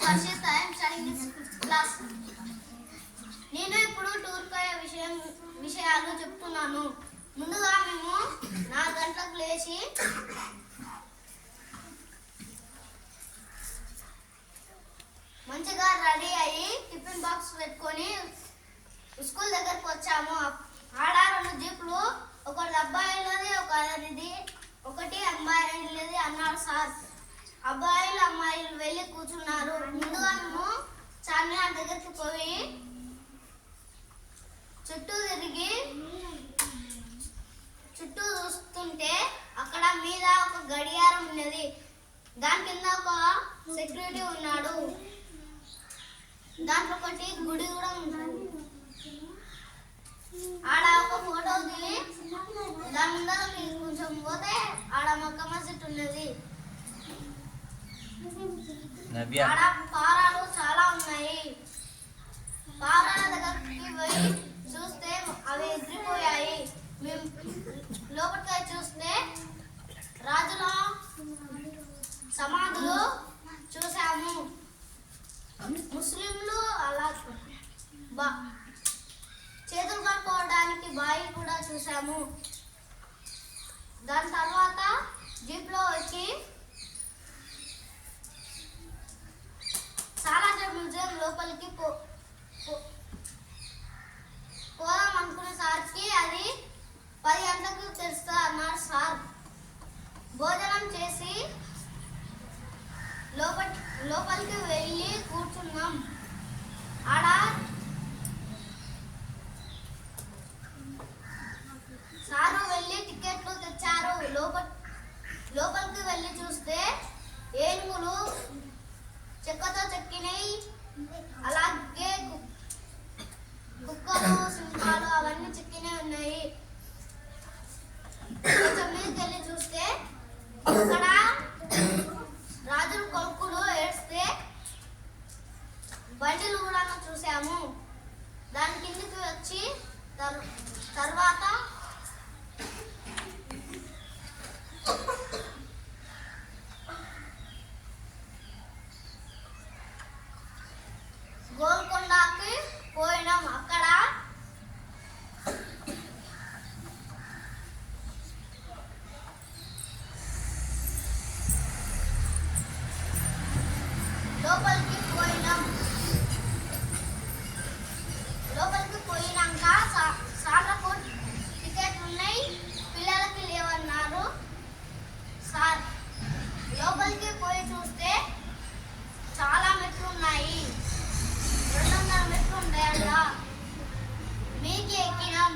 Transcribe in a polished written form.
Varshit. I am studying in class. నేను ఇప్పుడు tour పోయే విషయాలు చెప్తున్నాను. ముందుగా మేము 4 గంటలకు లేచి మంచిగా రెడీ అయ్యి టిఫిన్ బాక్స్ పెట్టుకొని స్కూల్ దగ్గరకు వచ్చాము. ఆడ 2 జీపులు, ఒకటి అబ్బాయిలది ఒకటి అమ్మాయిలది అన్నారు సార్. అబ్బాయిలు అమ్మాయిలు వెళ్ళి కూర్చున్నారు. ముందుగా మేము చార్మినార్ దగ్గరికి పోయి చుట్టూ చూస్తుంటే అక్కడ మీద ఒక గడియారం ఉన్నది. దాని కింద ఒక సెక్యూరిటీ ఉన్నాడు. దాంట్లో ఒకటి గుడి కూడా ఉంటుంది. ఆడ ఒక ఫోటో దిగి దాని ముందర కొంచెం పోతే ఆడ మక్క మస్జిద్ ఉన్నది. ఆడ పారాలు చాలా ఉన్నాయి. పారాల దగ్గరికి పోయి చూస్తే అవి ఎగిరిపోయాయి. మేము లోపలికి చూస్తే రాజుల సమాధులు చూసాము. ముస్లింలు అలా చేతులు కట్టుకోవడానికి బాయి కూడా చూసాము. దాని తర్వాత జీప్లో వచ్చి సాలార్జంగ్ మ్యూజియం లోపలికి పోదాం అనుకునే సార్కి అది 10 గంటలకు తెరుస్తా అన్నారు సార్. భోజనం చేసి లోపలికి వెళ్ళి కూర్చున్నాం. ఆడ సారు వెళ్ళి టికెట్లు తెచ్చారు. లోపలికి వెళ్ళి చూస్తే ఏనుగులు చెక్కతో చెక్కినవి, అలాగే కుక్కలు, సింహాలు అవన్నీ చెక్కినవి ఉన్నాయి. కొంచెం మీదకి వెళ్ళి చూస్తే ఇక్కడ రాజుల కొడుకులు ఏడ్స్తే బండిలు కూడా చూసాము. దాని కిందకి వచ్చి తర్వాత గోల్కొండకి పోయినాం. అక్కడ లోపలికి పోయినాక సార్లకు టికెట్లు ఉన్నాయి, పిల్లలకి లేవన్నారు సార్. లోపలికి పోయి చూస్తే చాలా మెట్లు ఉన్నాయి. 200 మెట్లు ఉంటాయంట. మీకు ఎక్కినాం.